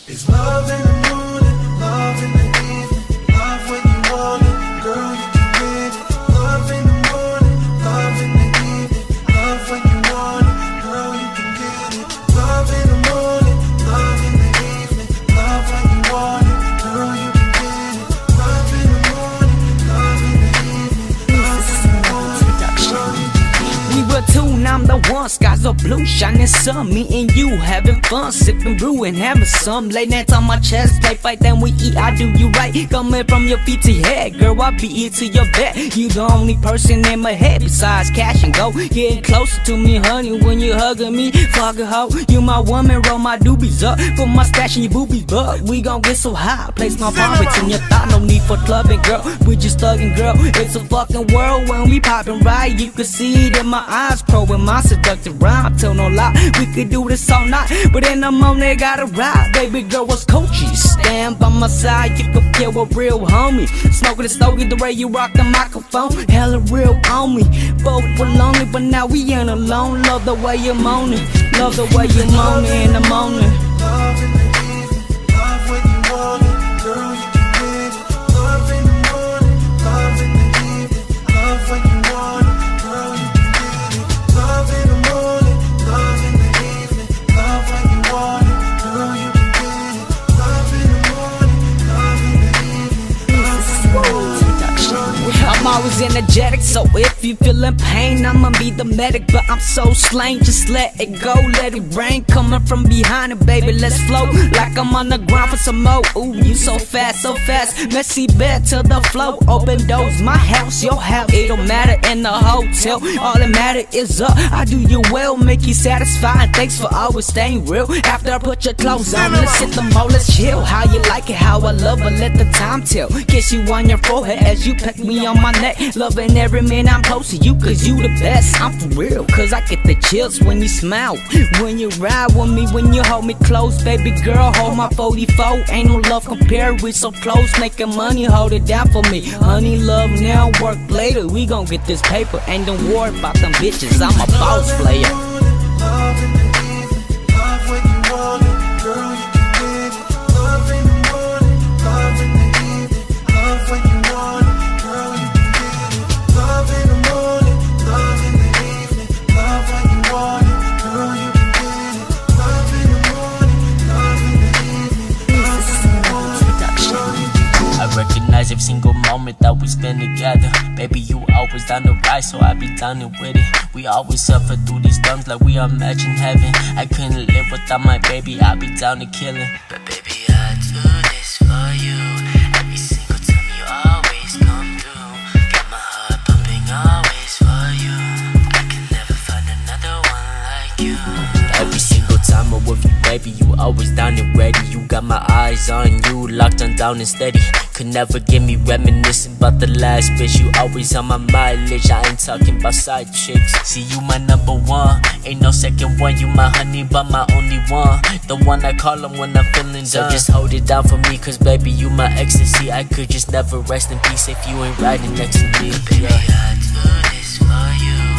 It's love in the morning, love in the evening, love when you want it, girl, you can get it. Love in the morning, love in the evening, love when you want it, girl, you can get it. Love in the morning, love in the evening, love when you want it, girl, you can get it. Love in the morning, love in the evening, love when you want it, girl, you can get it. We were two, now I'm the one. Skies are blue, shining sun. Me and you having fun, sipping brew and having some. Lay hands on my chest, play fight, then we eat. I do you right, coming from your feet to your head. Girl, I beat it to your back. You the only person in my head besides cash and go. Getting closer to me, honey, when you hugging me. Fuck a hoe, you my woman, roll my doobies up. Put my stash in your boobies, but we gon' get so high. Place my pirates in your thigh, no need for clubbing, girl. We just thugging, girl. It's a fucking world when we poppin' right. You can see it in my eyes, pro in my seductive rhyme. Tell no lie, we could do this all night, but in the moment they gotta ride. Baby girl, what's Coachy? Stand by my side, you can feel a real homie. Smoking the stogie, the way you rock the microphone, hella real on me. Both were lonely, but now we ain't alone. Love the way you're moaning, love the way you're moaning in the morning. Love in the evening, love when you want it, girl, you can get it. Love in the morning, love in the evening, love when you want it, girl, you can get it. Love in the morning, love in the evening, love when you want it, girl, you can get it. Love in the morning, love in the evening, love when you want it, girl, you can get it. I'm always energetic, so if you feelin' pain, I'ma be the medic. But I'm so slain, just let it go, let it rain. Coming from behind it, baby, let's flow. Like I'm on the ground for some more. Ooh, you so fast, messy bed to the flow. Open doors, my house, your house. It don't matter in the hotel, all that matter is I do you well, make you satisfied. Thanks for always staying real. After I put your clothes on, let's hit the mall, let's chill. How you like it, how I love it, let the time tell. Kiss you on your forehead as you peck me on my neck. Loving every minute I'm close to you, cause you the best. I'm for real, cause I get the chills when you smile, when you ride with me, when you hold me close. Baby girl, hold my 44. Ain't no love compared, we so close. Making money, hold it down for me. Honey, love now, work later. We gon' get this paper, ain't don't worry about them bitches. I'm a boss player. Love in the evening, love when you want it, girl, you can get it. Love in the morning, love in the evening, love when you want it, girl, you can get it. Love in the morning, love in the evening, love when you want it, girl, you can get it. Love in the morning, love in the evening, love when you want it, girl, you can get it. I recognize every single moment that we spend together. Baby, you always down the ride, so I be down and with it. We always suffer through these thumbs like we imagine heaven. I couldn't live without my baby, I be down to killing. But baby, I do this for you. Every single time you always come through. Got my heart pumping always for you. I can never find another one like you. Every single time I'm with you, baby, you always down and ready. You got my eyes on you, locked on down and steady. Could never get me reminiscing about the last bitch. You always on my mileage, I ain't talking about side chicks. See, you my number one, ain't no second one. You my honey, but my only one. The one I call him when I'm feeling done. So just hold it down for me, cause baby, you my ecstasy. I could just never rest in peace if you ain't riding next to me. Baby, I do this for you.